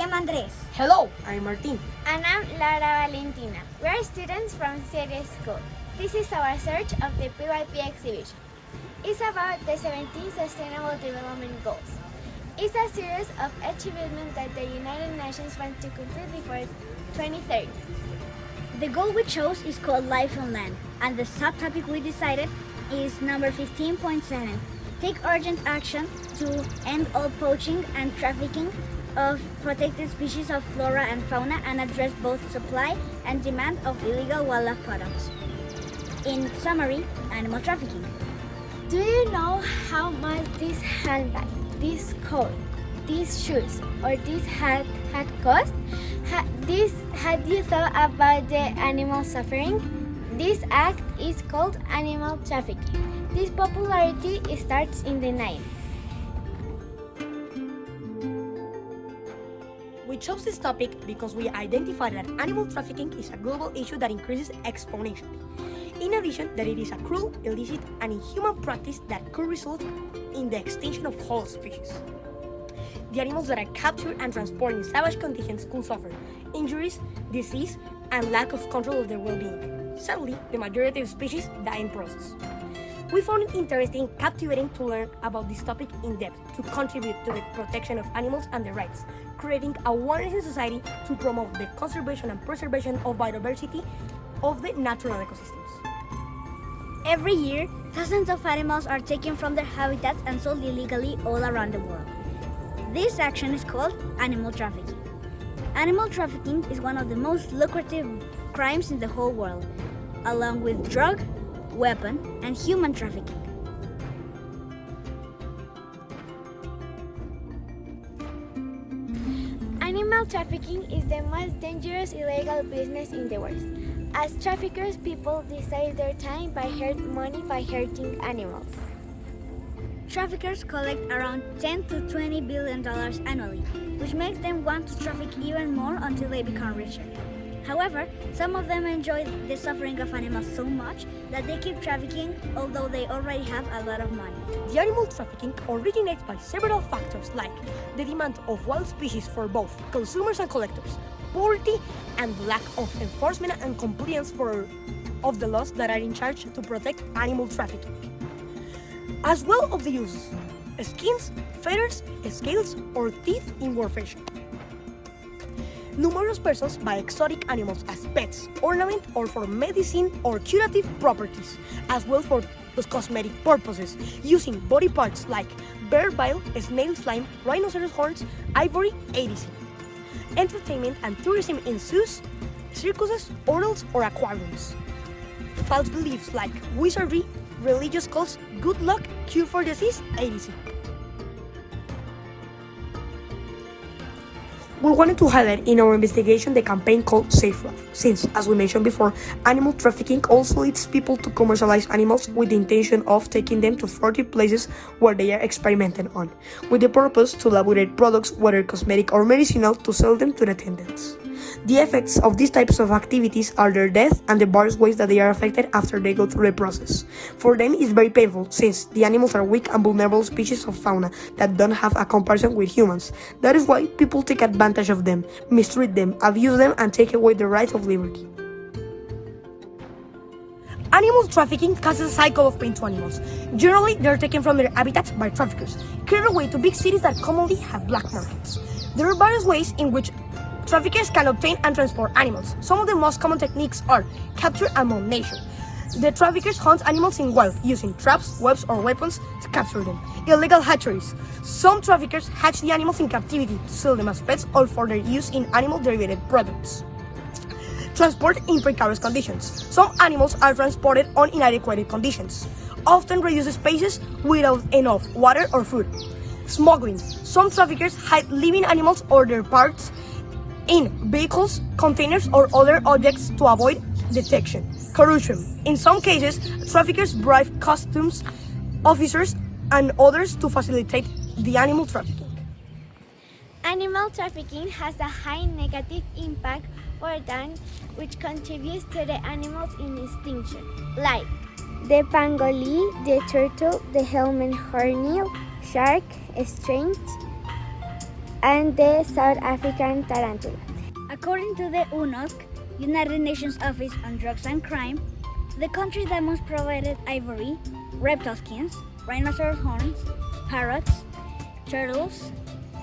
I'm Andres. Hello, I'm Martin. And I'm Lara Valentina. We are students from Series School. This is our search of the Pyp Exhibition. It's about the 17 Sustainable Development Goals. It's a series of achievements that the United Nations wants to complete before 2030. The goal we chose is called Life on Land, and the subtopic we decided is number 15.7. Take urgent action to end all poaching and trafficking of protected species of flora and fauna and address both supply and demand of illegal wildlife products. In summary, animal trafficking. Do you know how much this handbag, this coat, these shoes, or this hat cost? Had you thought about the animal suffering? This act is called animal trafficking. This popularity starts in the 90s. We chose this topic because we identified that animal trafficking is a global issue that increases exponentially. In addition, that it is a cruel, illicit, and inhuman practice that could result in the extinction of whole species. The animals that are captured and transported in savage conditions could suffer injuries, disease, and lack of control of their well-being. Sadly, the majority of species die in process. We found it interesting and captivating to learn about this topic in depth to contribute to the protection of animals and their rights, creating awareness in society to promote the conservation and preservation of biodiversity of the natural ecosystems. Every year, thousands of animals are taken from their habitats and sold illegally all around the world. This action is called animal trafficking. Animal trafficking is one of the most lucrative crimes in the whole world, along with drug, weapon, and human trafficking. Animal trafficking is the most dangerous illegal business in the world. As traffickers, people decide their time by money by hurting animals. Traffickers collect around $10 to $20 billion annually, which makes them want to traffic even more until they become richer. However, some of them enjoy the suffering of animals so much that they keep trafficking although they already have a lot of money. The animal trafficking originates by several factors like the demand of wild species for both consumers and collectors, poverty, and lack of enforcement and compliance of the laws that are in charge to protect animal trafficking, as well as the use of skins, feathers, scales, or teeth in warfare. Numerous persons buy exotic animals as pets, ornament, or for medicine or curative properties, as well for cosmetic purposes, using body parts like bear bile, snail slime, rhinoceros horns, ivory, etc. Entertainment and tourism in zoos, circuses, hotels, or aquariums. False beliefs like wizardry, religious cults, good luck, cure for disease, etc. We wanted to highlight in our investigation the campaign called Safe Love, since, as we mentioned before, animal trafficking also leads people to commercialize animals with the intention of taking them to 40 places where they are experimented on, with the purpose to elaborate products, whether cosmetic or medicinal, to sell them to the attendants. The effects of these types of activities are their death and the various ways that they are affected after they go through the process. For them, it's very painful, since the animals are weak and vulnerable species of fauna that don't have a comparison with humans. That is why people take advantage of them, mistreat them, abuse them, and take away their right of liberty. Animal trafficking causes a cycle of pain to animals. Generally, they are taken from their habitats by traffickers, carried away to big cities that commonly have black markets. There are various ways in which traffickers can obtain and transport animals. Some of the most common techniques are capture and mount nature. The traffickers hunt animals in wild, using traps, webs, or weapons to capture them. Illegal hatcheries. Some traffickers hatch the animals in captivity to sell them as pets or for their use in animal-derived products. Transport in precarious conditions. Some animals are transported on inadequate conditions, often reduced spaces without enough water or food. Smuggling. Some traffickers hide living animals or their parts in vehicles, containers, or other objects to avoid detection. Corruption. In some cases, traffickers bribe customs officers and others to facilitate the animal trafficking. Animal trafficking has a high negative impact for them, which contributes to the animals in extinction, like the pangolin, the turtle, the helmet horned shark, strange and the South African tarantula. According to the UNOSC, United Nations Office on Drugs and Crime, the countries that most provided ivory, reptile skins, rhinoceros horns, parrots, turtles,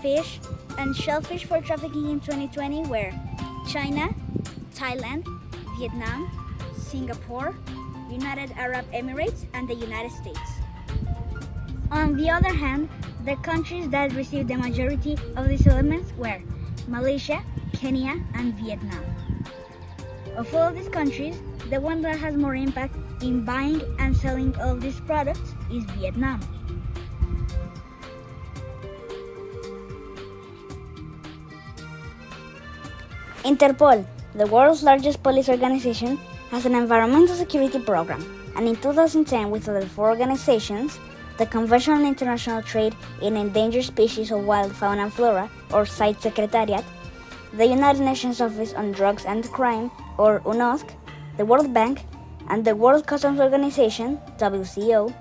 fish, and shellfish for trafficking in 2020 were China, Thailand, Vietnam, Singapore, United Arab Emirates, and the United States. On the other hand, the countries that received the majority of these elements were Malaysia, Kenya, and Vietnam. Of all of these countries, the one that has more impact in buying and selling of these products is Vietnam. Interpol, the world's largest police organization, has an environmental security program, and in 2010, with other 4 organizations, the Convention on International Trade in Endangered Species of Wild Fauna and Flora, or CITE Secretariat, the United Nations Office on Drugs and Crime, or UNOSC, the World Bank, and the World Customs Organization, WCO,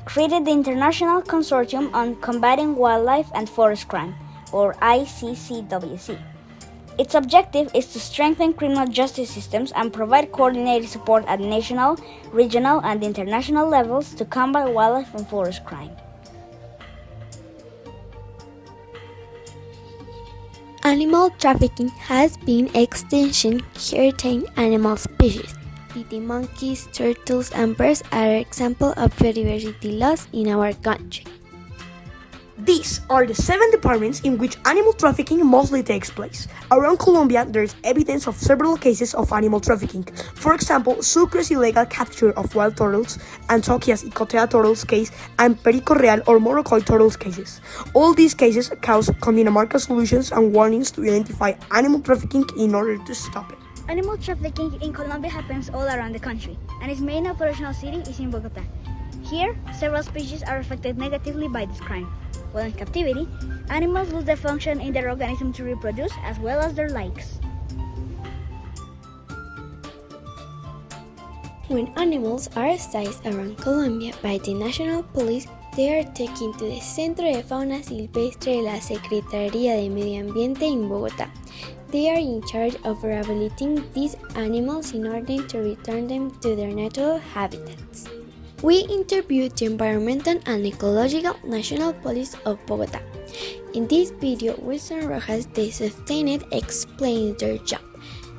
created the International Consortium on Combating Wildlife and Forest Crime, or ICCWC. Its objective is to strengthen criminal justice systems and provide coordinated support at national, regional, and international levels to combat wildlife and forest crime. Animal trafficking has been extinction threatened animal species. The monkeys, turtles, and birds are examples of biodiversity loss in our country. These are the 7 departments in which animal trafficking mostly takes place. Around Colombia, there is evidence of several cases of animal trafficking. For example, Sucre's illegal capture of wild turtles, Antioquia's Icotea turtles case, and Perico Real or Morocco turtles cases. All these cases cause Cundinamarca solutions and warnings to identify animal trafficking in order to stop it. Animal trafficking in Colombia happens all around the country, and its main operational city is in Bogota. Here, several species are affected negatively by this crime. While in captivity, animals lose the function in their organism to reproduce as well as their likes. When animals are seized around Colombia by the National Police, they are taken to the Centro de Fauna Silvestre de la Secretaría de Medio Ambiente in Bogotá. They are in charge of rehabilitating these animals in order to return them to their natural habitats. We interviewed the Environmental and Ecological National Police of Bogotá. In this video, Wilson Rojas, the Sustained, explains their job.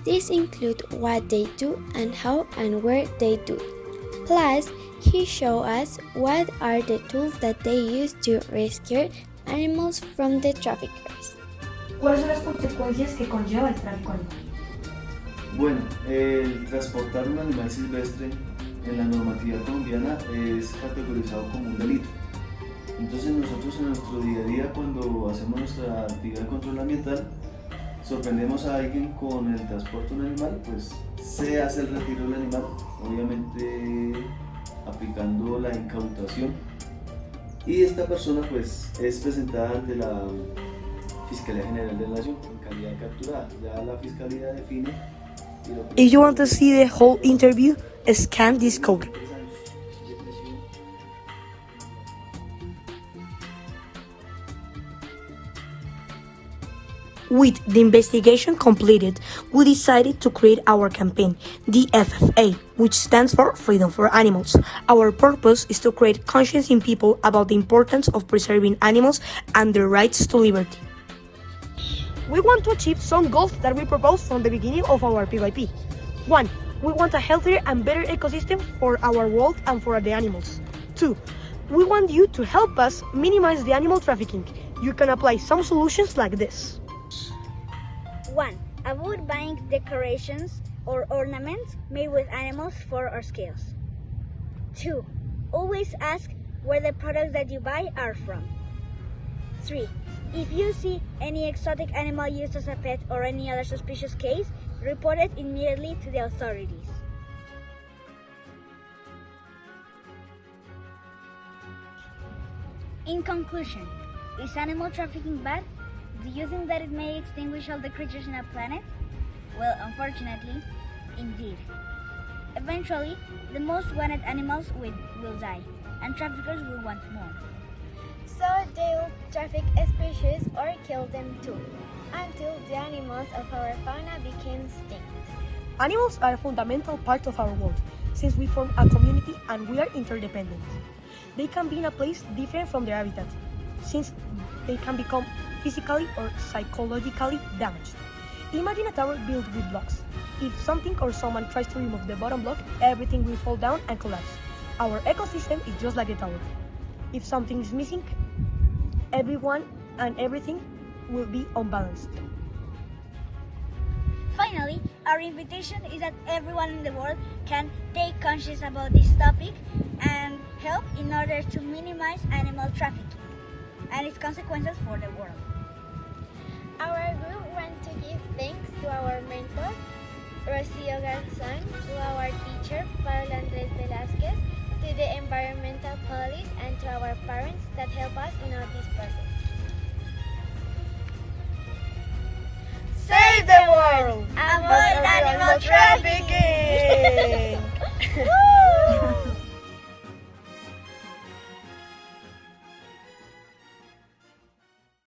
These include what they do and how and where they do it. Plus, he showed us what are the tools that they use to rescue animals from the traffickers. ¿Cuáles son las consecuencias que conlleva el tráfico animal? Bueno, el transportar un animal silvestre en la normativa colombiana es categorizado como un delito. Entonces nosotros en nuestro día a día, cuando hacemos nuestra actividad de control ambiental, sorprendemos a alguien con el transporte de un animal, pues se hace el retiro del animal, obviamente aplicando la incautación, y esta persona pues es presentada ante la Fiscalía General de la Nación en calidad de capturada. Ya la Fiscalía define. If you want to see the whole interview, scan this code. With the investigation completed, we decided to create our campaign, the FFA, which stands for Freedom for Animals. Our purpose is to create conscience in people about the importance of preserving animals and their rights to liberty. We want to achieve some goals that we proposed from the beginning of our PYP. 1. We want a healthier and better ecosystem for our world and for the animals. 2. We want you to help us minimize the animal trafficking. You can apply some solutions like this. 1. Avoid buying decorations or ornaments made with animals' fur or scales. 2. Always ask where the products that you buy are from. 3. If you see any exotic animal used as a pet or any other suspicious case, report it immediately to the authorities. In conclusion, is animal trafficking bad? Do you think that it may extinguish all the creatures in our planet? Well, unfortunately, indeed. Eventually, the most wanted animals will die, and traffickers will want more. So they'll traffic species or kill them too, until the animals of our fauna became extinct. Animals are a fundamental part of our world, since we form a community and we are interdependent. They can be in a place different from their habitat, since they can become physically or psychologically damaged. Imagine a tower built with blocks. If something or someone tries to remove the bottom block, everything will fall down and collapse. Our ecosystem is just like a tower. If something is missing, everyone and everything will be unbalanced. Finally, our invitation is that everyone in the world can take conscious about this topic and help in order to minimize animal trafficking and its consequences for the world. Our group wants to give thanks to our mentor, Rocio Garzon, to our teacher, Pablo Andres Velasquez, to the environmental police, and to our parents that help us in all this process. Save the world! Avoid animal trafficking! Woo!